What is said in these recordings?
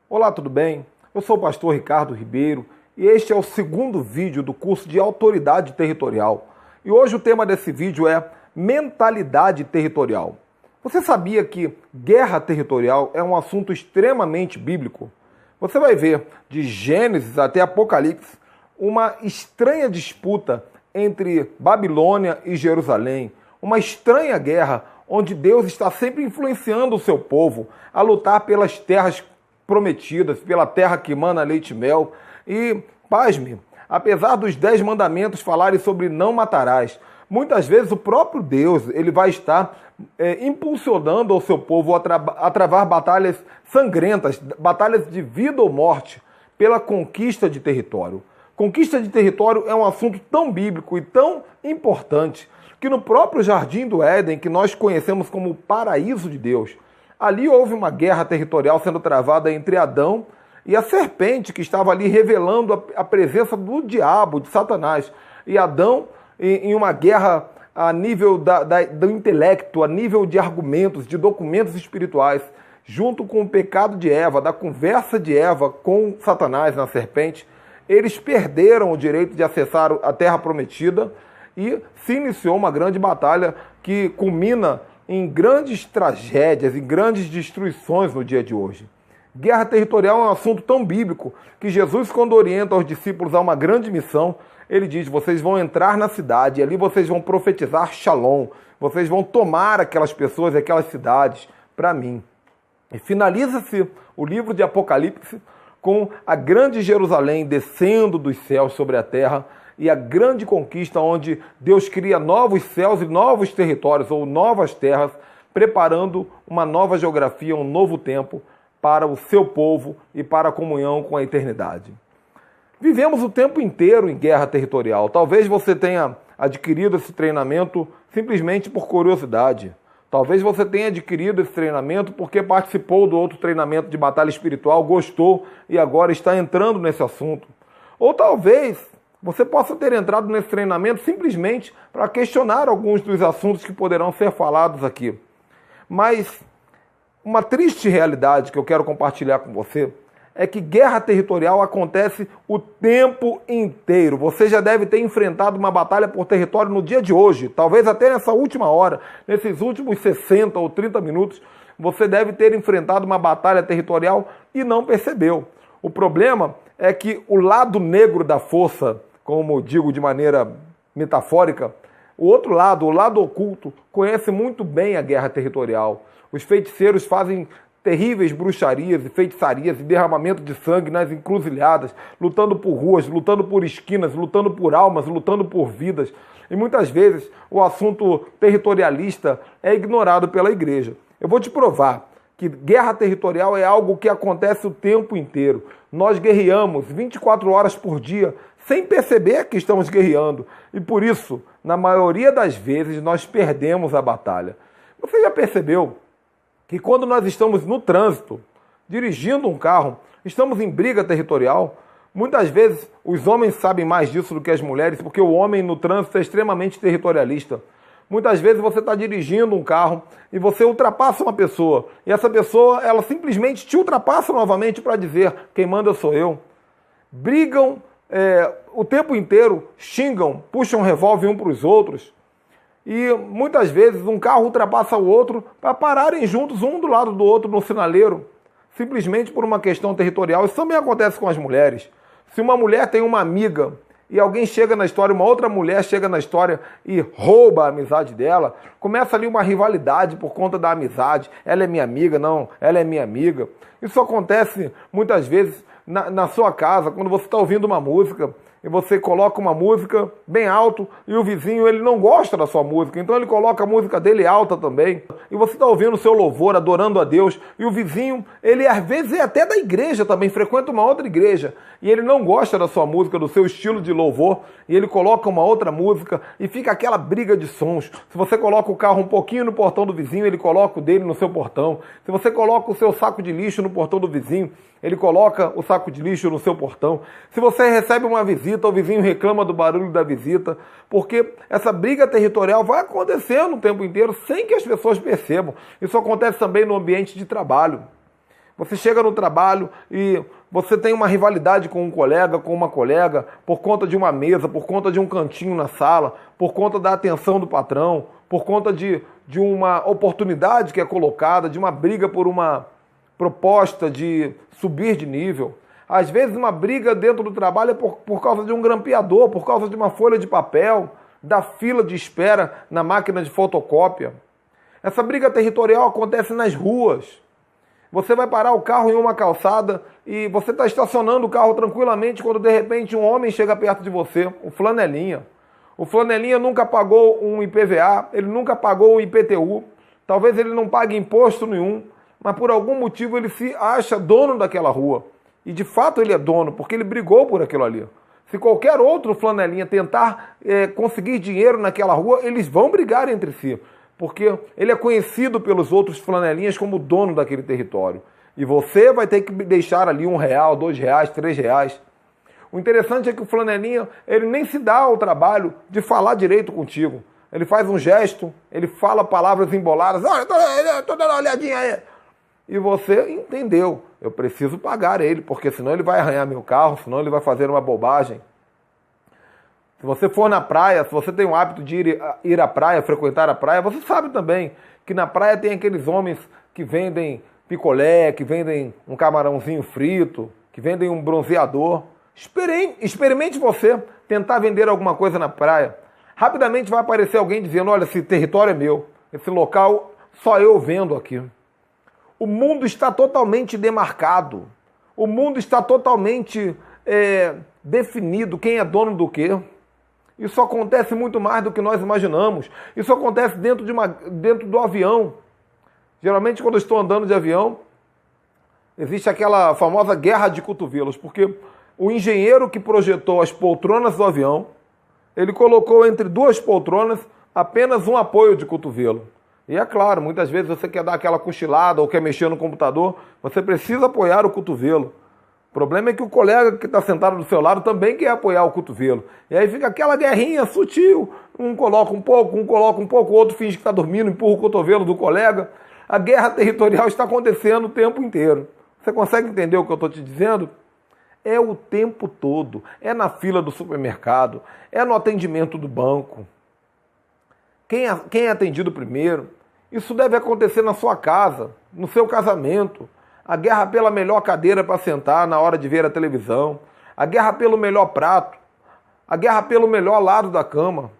Olá, tudo bem? Eu sou o pastor Ricardo Ribeiro e este é o segundo vídeo do curso de Autoridade Territorial. E hoje o tema desse vídeo é mentalidade territorial. Você sabia que guerra territorial é um assunto extremamente bíblico? Você vai ver, de Gênesis até Apocalipse, uma estranha disputa entre Babilônia e Jerusalém, uma estranha guerra onde Deus está sempre influenciando o seu povo a lutar pelas terras prometidas, pela terra que emana leite e mel. E, pasme, apesar dos 10 mandamentos falarem sobre não matarás, muitas vezes o próprio Deus ele vai estar impulsionando ao seu povo a travar batalhas sangrentas, batalhas de vida ou morte, pela conquista de território. Conquista de território é um assunto tão bíblico e tão importante que no próprio Jardim do Éden, que nós conhecemos como o paraíso de Deus, ali houve uma guerra territorial sendo travada entre Adão e a serpente que estava ali revelando a presença do diabo, de Satanás. E Adão, em uma guerra a nível do intelecto, a nível de argumentos, de documentos espirituais, junto com o pecado de Eva, da conversa de Eva com Satanás na serpente, eles perderam o direito de acessar a terra prometida e se iniciou uma grande batalha que culmina em grandes tragédias, em grandes destruições no dia de hoje. Guerra territorial é um assunto tão bíblico que Jesus, quando orienta os discípulos a uma grande missão, ele diz: vocês vão entrar na cidade e ali vocês vão profetizar Shalom, vocês vão tomar aquelas pessoas, aquelas cidades para mim. E finaliza-se o livro de Apocalipse com a grande Jerusalém descendo dos céus sobre a terra e a grande conquista onde Deus cria novos céus e novos territórios ou novas terras, preparando uma nova geografia, um novo tempo para o seu povo e para a comunhão com a eternidade. Vivemos o tempo inteiro em guerra territorial. Talvez você tenha adquirido esse treinamento simplesmente por curiosidade. Talvez você tenha adquirido esse treinamento porque participou do outro treinamento de batalha espiritual, gostou e agora está entrando nesse assunto. Ou talvez você possa ter entrado nesse treinamento simplesmente para questionar alguns dos assuntos que poderão ser falados aqui. Mas uma triste realidade que eu quero compartilhar com você é que guerra territorial acontece o tempo inteiro. Você já deve ter enfrentado uma batalha por território no dia de hoje, talvez até nessa última hora, nesses últimos 60 ou 30 minutos, você deve ter enfrentado uma batalha territorial e não percebeu. O problema é que o lado negro da força, como digo de maneira metafórica, o outro lado, o lado oculto, conhece muito bem a guerra territorial. Os feiticeiros fazem terríveis bruxarias e feitiçarias e derramamento de sangue nas encruzilhadas, lutando por ruas, lutando por esquinas, lutando por almas, lutando por vidas. E muitas vezes o assunto territorialista é ignorado pela igreja. Eu vou te provar que guerra territorial é algo que acontece o tempo inteiro. Nós guerreamos 24 horas por dia sem perceber que estamos guerreando. E por isso, na maioria das vezes, nós perdemos a batalha. Você já percebeu que quando nós estamos no trânsito, dirigindo um carro, estamos em briga territorial? Muitas vezes os homens sabem mais disso do que as mulheres, porque o homem no trânsito é extremamente territorialista. Muitas vezes você está dirigindo um carro e você ultrapassa uma pessoa, e essa pessoa ela simplesmente te ultrapassa novamente para dizer: quem manda sou eu. Brigam o tempo inteiro, xingam, puxam revólver um para os outros. E muitas vezes um carro ultrapassa o outro para pararem juntos, um do lado do outro no sinaleiro, simplesmente por uma questão territorial. Isso também acontece com as mulheres. Se uma mulher tem uma amiga e alguém chega na história, uma outra mulher chega na história e rouba a amizade dela, começa ali uma rivalidade por conta da amizade. Ela é minha amiga, não, ela é minha amiga. Isso acontece muitas vezes na sua casa, quando você está ouvindo uma música e você coloca uma música bem alto e o vizinho ele não gosta da sua música, então ele coloca a música dele alta também, e você está ouvindo o seu louvor, adorando a Deus, e o vizinho, ele às vezes é até da igreja também, frequenta uma outra igreja, e ele não gosta da sua música, do seu estilo de louvor, e ele coloca uma outra música, e fica aquela briga de sons. Se você coloca o carro um pouquinho no portão do vizinho, ele coloca o dele no seu portão. Se você coloca o seu saco de lixo no portão do vizinho, ele coloca o saco de lixo no seu portão. Se você recebe uma visita, o vizinho reclama do barulho da visita, porque essa briga territorial vai acontecendo o tempo inteiro sem que as pessoas percebam. Isso acontece também no ambiente de trabalho. Você chega no trabalho e você tem uma rivalidade com um colega, com uma colega, por conta de uma mesa, por conta de um cantinho na sala, por conta da atenção do patrão, por conta de uma oportunidade que é colocada, de uma briga por uma proposta de subir de nível. Às vezes uma briga dentro do trabalho é por causa de um grampeador, por causa de uma folha de papel, da fila de espera na máquina de fotocópia. Essa briga territorial acontece nas ruas. Você vai parar o carro em uma calçada e você está estacionando o carro tranquilamente quando de repente um homem chega perto de você, o flanelinha. O flanelinha nunca pagou um IPVA, ele nunca pagou um IPTU, talvez ele não pague imposto nenhum, mas por algum motivo ele se acha dono daquela rua. E de fato ele é dono, porque ele brigou por aquilo ali. Se qualquer outro flanelinha tentar conseguir dinheiro naquela rua, eles vão brigar entre si. Porque ele é conhecido pelos outros flanelinhas como dono daquele território. E você vai ter que deixar ali R$1, R$2, R$3. O interessante é que o flanelinha, ele nem se dá ao trabalho de falar direito contigo. Ele faz um gesto, ele fala palavras emboladas. Olha, tô dando uma olhadinha aí. E você entendeu, eu preciso pagar ele, porque senão ele vai arranhar meu carro, senão ele vai fazer uma bobagem. Se você for na praia, se você tem o hábito de ir à praia, frequentar a praia, você sabe também que na praia tem aqueles homens que vendem picolé, que vendem um camarãozinho frito, que vendem um bronzeador. Experimente você tentar vender alguma coisa na praia. Rapidamente vai aparecer alguém dizendo, olha, esse território é meu, esse local só eu vendo aqui. O mundo está totalmente demarcado. O mundo está totalmente definido quem é dono do quê. Isso acontece muito mais do que nós imaginamos. Isso acontece dentro do avião. Geralmente, quando eu estou andando de avião, existe aquela famosa guerra de cotovelos, porque o engenheiro que projetou as poltronas do avião, ele colocou entre duas poltronas apenas um apoio de cotovelo. E é claro, muitas vezes você quer dar aquela cochilada ou quer mexer no computador, você precisa apoiar o cotovelo. O problema é que o colega que está sentado do seu lado também quer apoiar o cotovelo. E aí fica aquela guerrinha sutil, um coloca um pouco, o outro finge que está dormindo, empurra o cotovelo do colega. A guerra territorial está acontecendo o tempo inteiro. Você consegue entender o que eu estou te dizendo? É o tempo todo. É na fila do supermercado, é no atendimento do banco. Quem é atendido primeiro? Isso deve acontecer na sua casa, no seu casamento. A guerra pela melhor cadeira para sentar na hora de ver a televisão. A guerra pelo melhor prato. A guerra pelo melhor lado da cama.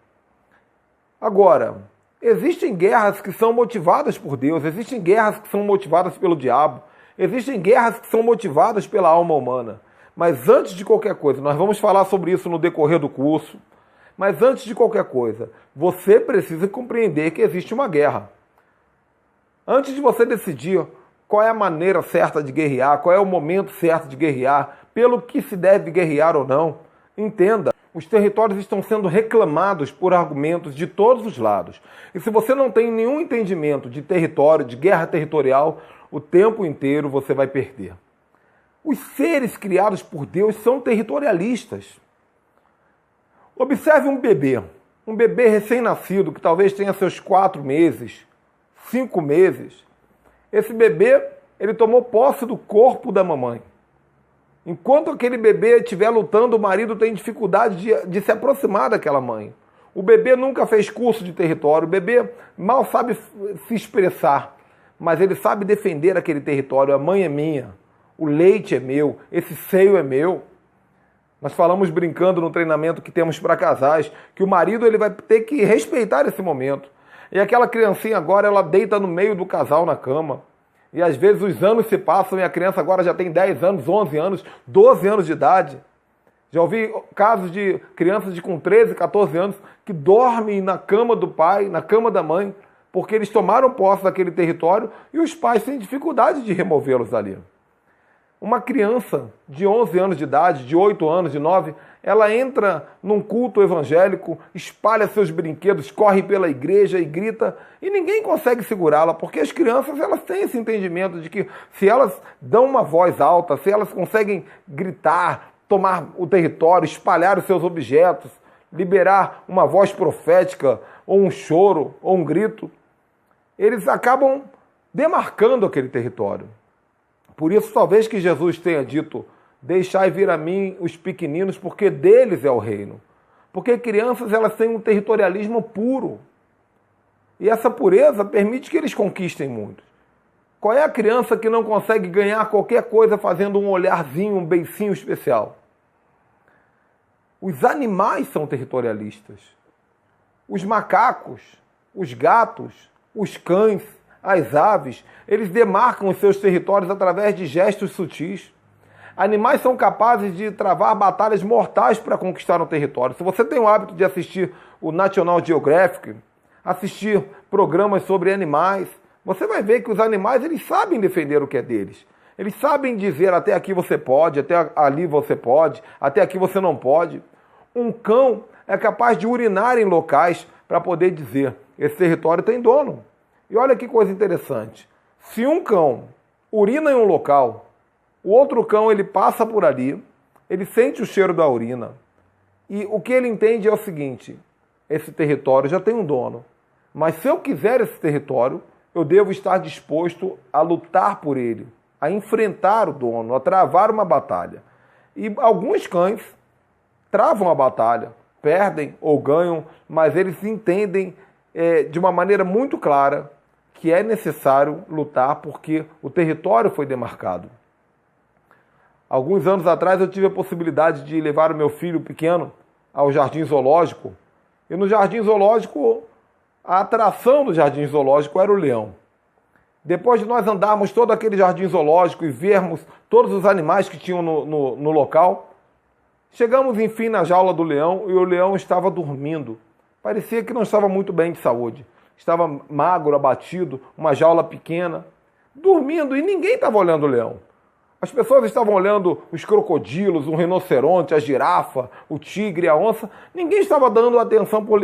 Agora, existem guerras que são motivadas por Deus. Existem guerras que são motivadas pelo diabo. Existem guerras que são motivadas pela alma humana. Mas antes de qualquer coisa, nós vamos falar sobre isso no decorrer do curso. Mas antes de qualquer coisa, você precisa compreender que existe uma guerra. Antes de você decidir qual é a maneira certa de guerrear, qual é o momento certo de guerrear, pelo que se deve guerrear ou não, entenda, os territórios estão sendo reclamados por argumentos de todos os lados. E se você não tem nenhum entendimento de território, de guerra territorial, o tempo inteiro você vai perder. Os seres criados por Deus são territorialistas. Observe um bebê recém-nascido, que talvez tenha seus 4 meses, 5 meses. Esse bebê, ele tomou posse do corpo da mamãe. Enquanto aquele bebê estiver lutando, o marido tem dificuldade de se aproximar daquela mãe. O bebê nunca fez curso de território, o bebê mal sabe se expressar, mas ele sabe defender aquele território. A mãe é minha, o leite é meu, esse seio é meu. Nós falamos brincando no treinamento que temos para casais, que o marido ele vai ter que respeitar esse momento. E aquela criancinha agora, ela deita no meio do casal na cama. E às vezes os anos se passam e a criança agora já tem 10 anos, 11 anos, 12 anos de idade. Já ouvi casos de crianças com 13, 14 anos que dormem na cama do pai, na cama da mãe, porque eles tomaram posse daquele território e os pais têm dificuldade de removê-los dali. Uma criança de 11 anos de idade, de 8 anos, de 9, ela entra num culto evangélico, espalha seus brinquedos, corre pela igreja e grita, e ninguém consegue segurá-la, porque as crianças elas têm esse entendimento de que se elas dão uma voz alta, se elas conseguem gritar, tomar o território, espalhar os seus objetos, liberar uma voz profética, ou um choro, ou um grito, eles acabam demarcando aquele território. Por isso, talvez que Jesus tenha dito: deixai vir a mim os pequeninos, porque deles é o reino. Porque crianças, elas têm um territorialismo puro. E essa pureza permite que eles conquistem muito. Qual é a criança que não consegue ganhar qualquer coisa fazendo um olharzinho, um beicinho especial? Os animais são territorialistas. Os macacos, os gatos, os cães, as aves, eles demarcam os seus territórios através de gestos sutis. Animais são capazes de travar batalhas mortais para conquistar um território. Se você tem o hábito de assistir o National Geographic, assistir programas sobre animais, você vai ver que os animais, eles sabem defender o que é deles. Eles sabem dizer: até aqui você pode, até ali você pode, até aqui você não pode. Um cão é capaz de urinar em locais para poder dizer: esse território tem dono. E olha que coisa interessante. Se um cão urina em um local, o outro cão, ele passa por ali, ele sente o cheiro da urina, e o que ele entende é o seguinte: esse território já tem um dono, mas se eu quiser esse território, eu devo estar disposto a lutar por ele, a enfrentar o dono, a travar uma batalha. E alguns cães travam a batalha, perdem ou ganham, mas eles entendem de uma maneira muito clara que é necessário lutar porque o território foi demarcado. Alguns anos atrás eu tive a possibilidade de levar o meu filho pequeno ao Jardim Zoológico, e no Jardim Zoológico, a atração do Jardim Zoológico era o leão. Depois de nós andarmos todo aquele Jardim Zoológico e vermos todos os animais que tinham no local, chegamos enfim na jaula do leão e o leão estava dormindo. Parecia que não estava muito bem de saúde. Estava magro, abatido, uma jaula pequena, dormindo, e ninguém estava olhando o leão. As pessoas estavam olhando os crocodilos, o rinoceronte, a girafa, o tigre, a onça. Ninguém estava dando atenção para o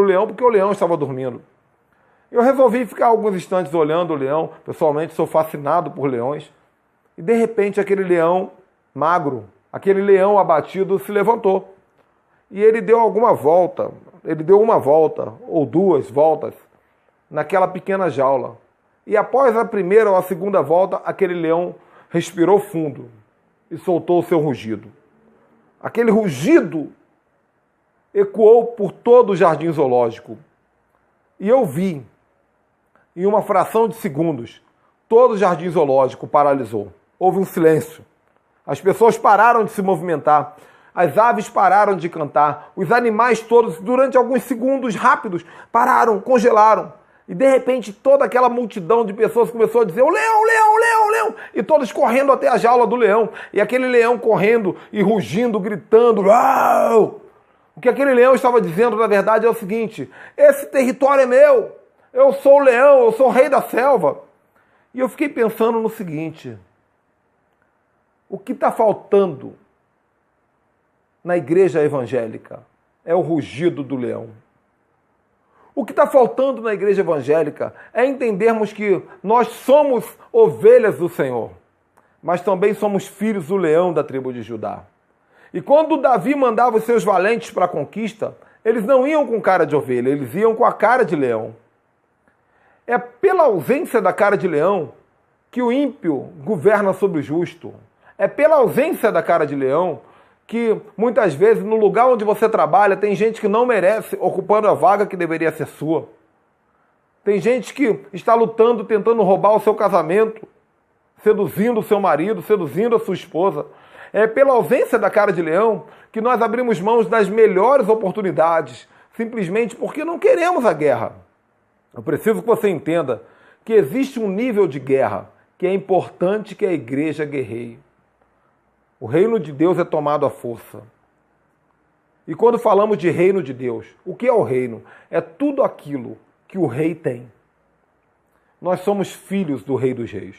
leão porque o leão estava dormindo. Eu resolvi ficar alguns instantes olhando o leão. Pessoalmente, sou fascinado por leões. E, de repente, aquele leão magro, aquele leão abatido se levantou. E ele deu uma volta ou duas voltas naquela pequena jaula. E após a primeira ou a segunda volta, aquele leão respirou fundo e soltou o seu rugido. Aquele rugido ecoou por todo o Jardim Zoológico. E eu vi, em uma fração de segundos, todo o Jardim Zoológico paralisou. Houve um silêncio. As pessoas pararam de se movimentar. As aves pararam de cantar. Os animais todos, durante alguns segundos rápidos, pararam, congelaram. E de repente toda aquela multidão de pessoas começou a dizer: o leão, o leão, o leão, o leão! E todos correndo até a jaula do leão. E aquele leão correndo e rugindo, gritando: uau! O que aquele leão estava dizendo, na verdade, é o seguinte: esse território é meu! Eu sou o leão, eu sou o rei da selva. E eu fiquei pensando no seguinte: o que está faltando na igreja evangélica é o rugido do leão. O que está faltando na igreja evangélica é entendermos que nós somos ovelhas do Senhor, mas também somos filhos do leão da tribo de Judá. E quando Davi mandava os seus valentes para a conquista, eles não iam com cara de ovelha, eles iam com a cara de leão. É pela ausência da cara de leão que o ímpio governa sobre o justo. É pela ausência da cara de leão que muitas vezes no lugar onde você trabalha tem gente que não merece, ocupando a vaga que deveria ser sua. Tem gente que está lutando, tentando roubar o seu casamento, seduzindo o seu marido, seduzindo a sua esposa. É pela ausência da cara de leão que nós abrimos mãos das melhores oportunidades, simplesmente porque não queremos a guerra. Eu preciso que você entenda que existe um nível de guerra que é importante que a igreja guerreie. O reino de Deus é tomado à força. E quando falamos de reino de Deus, o que é o reino? É tudo aquilo que o rei tem. Nós somos filhos do Rei dos Reis.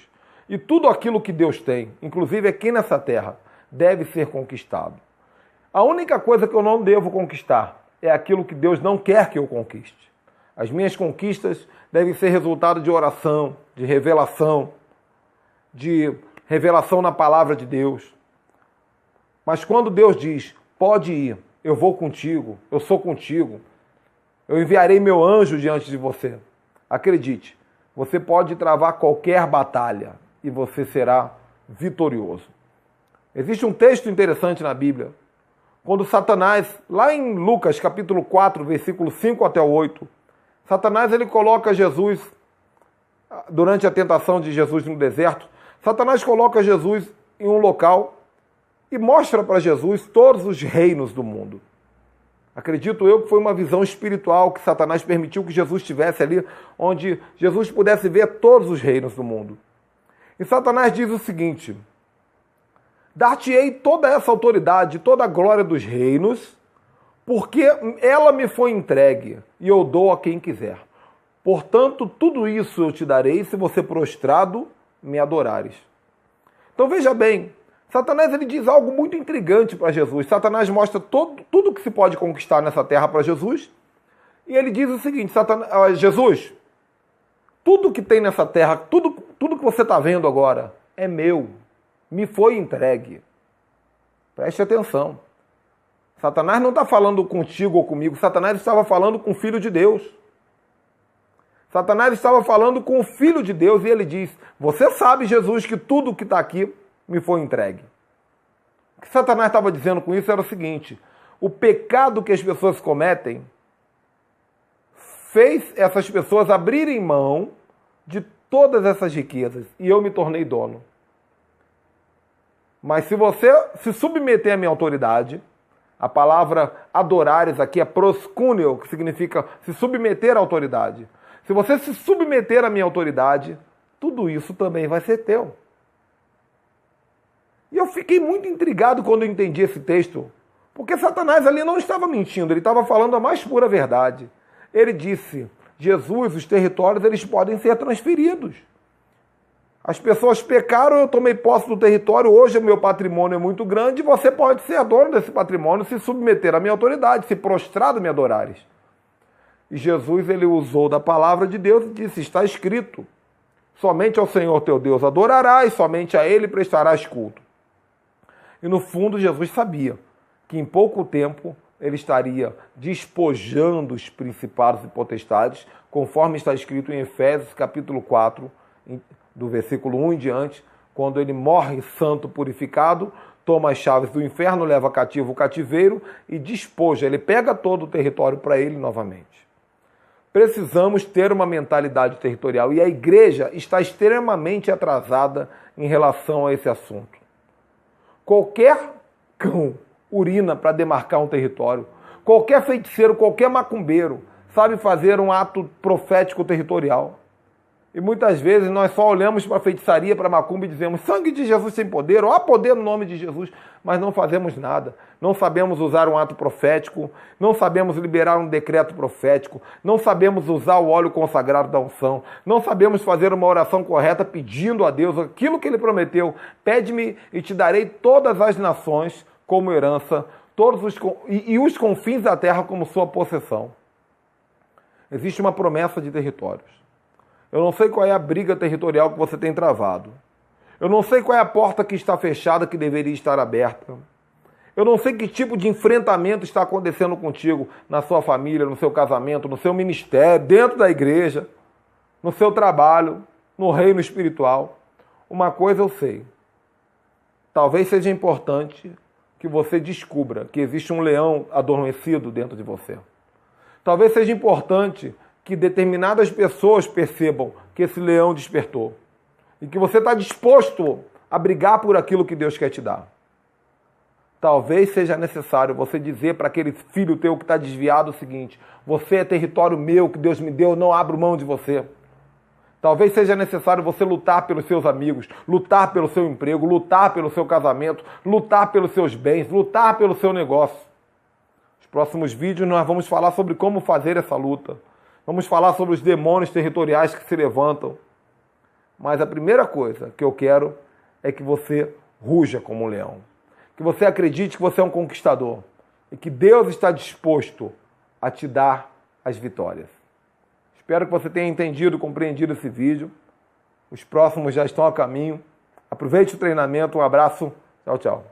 E tudo aquilo que Deus tem, inclusive aqui nessa terra, deve ser conquistado. A única coisa que eu não devo conquistar é aquilo que Deus não quer que eu conquiste. As minhas conquistas devem ser resultado de oração, de revelação na palavra de Deus. Mas quando Deus diz: pode ir, eu vou contigo, eu sou contigo, eu enviarei meu anjo diante de você. Acredite, você pode travar qualquer batalha e você será vitorioso. Existe um texto interessante na Bíblia, quando Satanás, lá em Lucas capítulo 4, versículo 5 até o 8, Satanás ele coloca Jesus, durante a tentação de Jesus no deserto, Satanás coloca Jesus em um local e mostra para Jesus todos os reinos do mundo. Acredito eu que foi uma visão espiritual que Satanás permitiu que Jesus estivesse ali, onde Jesus pudesse ver todos os reinos do mundo. E Satanás diz o seguinte: dar-te-ei toda essa autoridade, toda a glória dos reinos, porque ela me foi entregue e eu dou a quem quiser. Portanto, tudo isso eu te darei se você prostrado me adorares. Então veja bem, Satanás ele diz algo muito intrigante para Jesus. Satanás mostra tudo que se pode conquistar nessa terra para Jesus. E ele diz o seguinte: Jesus, tudo que tem nessa terra, tudo que você está vendo agora é meu. Me foi entregue. Preste atenção. Satanás não está falando contigo ou comigo. Satanás estava falando com o Filho de Deus. Satanás estava falando com o Filho de Deus e ele diz: você sabe, Jesus, que tudo que está aqui me foi entregue. O que Satanás estava dizendo com isso era o seguinte: o pecado que as pessoas cometem fez essas pessoas abrirem mão de todas essas riquezas e eu me tornei dono. Mas se você se submeter à minha autoridade, a palavra adorares aqui é proskuneo, que significa se submeter à autoridade. Se você se submeter à minha autoridade, tudo isso também vai ser teu. E eu fiquei muito intrigado quando eu entendi esse texto, porque Satanás ali não estava mentindo, ele estava falando a mais pura verdade. Ele disse: Jesus, os territórios eles podem ser transferidos. As pessoas pecaram, eu tomei posse do território, hoje o meu patrimônio é muito grande, você pode ser dono desse patrimônio, se submeter à minha autoridade, se prostrado me adorares. E Jesus ele usou da palavra de Deus e disse: está escrito, somente ao Senhor teu Deus adorarás, somente a Ele prestarás culto. E no fundo Jesus sabia que em pouco tempo ele estaria despojando os principados e potestades, conforme está escrito em Efésios capítulo 4, do versículo 1 em diante, quando ele morre santo purificado, toma as chaves do inferno, leva cativo o cativeiro e despoja, ele pega todo o território para ele novamente. Precisamos ter uma mentalidade territorial e a igreja está extremamente atrasada em relação a esse assunto. Qualquer cão urina para demarcar um território. Qualquer feiticeiro, qualquer macumbeiro sabe fazer um ato profético territorial. E muitas vezes nós só olhamos para a feitiçaria, para a macumba e dizemos: sangue de Jesus tem poder, ou há poder no nome de Jesus, mas não fazemos nada. Não sabemos usar um ato profético, não sabemos liberar um decreto profético, não sabemos usar o óleo consagrado da unção, não sabemos fazer uma oração correta pedindo a Deus aquilo que Ele prometeu: pede-me e te darei todas as nações como herança, e os confins da terra como sua possessão. Existe uma promessa de territórios. Eu não sei qual é a briga territorial que você tem travado. Eu não sei qual é a porta que está fechada que deveria estar aberta. Eu não sei que tipo de enfrentamento está acontecendo contigo na sua família, no seu casamento, no seu ministério, dentro da igreja, no seu trabalho, no reino espiritual. Uma coisa eu sei. Talvez seja importante que você descubra que existe um leão adormecido dentro de você. Talvez seja importante que determinadas pessoas percebam que esse leão despertou e que você está disposto a brigar por aquilo que Deus quer te dar. Talvez seja necessário você dizer para aquele filho teu que está desviado o seguinte: você é território meu, que Deus me deu, não abro mão de você. Talvez seja necessário você lutar pelos seus amigos, lutar pelo seu emprego, lutar pelo seu casamento, lutar pelos seus bens, lutar pelo seu negócio. Nos próximos vídeos nós vamos falar sobre como fazer essa luta. Vamos falar sobre os demônios territoriais que se levantam. Mas a primeira coisa que eu quero é que você ruja como um leão. Que você acredite que você é um conquistador. E que Deus está disposto a te dar as vitórias. Espero que você tenha entendido e compreendido esse vídeo. Os próximos já estão a caminho. Aproveite o treinamento. Um abraço. Tchau, tchau.